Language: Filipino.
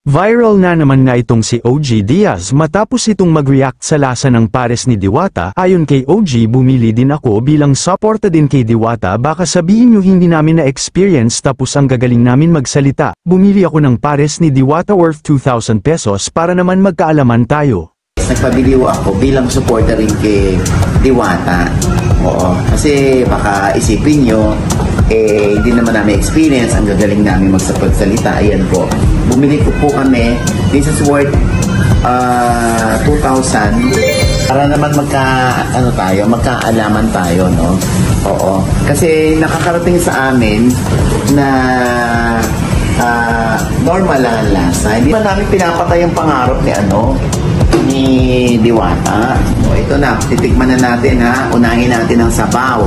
Viral na naman nga itong si OG Diaz matapos itong mag-react sa lasa ng pares ni Diwata. Ayon kay OG, bumili din ako bilang suporta din kay Diwata. Baka sabihin nyo hindi namin na-experience tapos ang gagaling namin magsalita. Bumili ako ng pares ni Diwata worth 2,000 pesos para naman magkaalaman tayo. Nagpabili ako bilang suporta rin kay Diwata. Oo, kasi baka isipin nyo, hindi naman namin experience, ang gagaling namin magsapagsalita. Ayan po, bumili ko po kami. This is worth 2,000 para naman magkaalaman tayo, no? Oo, kasi nakakarating sa amin na normal lang ang lasa. Hindi man namin pinapatay ang pangarap ni Diwata. O, ito na, titikman na natin ha. Unahin natin ang sabaw.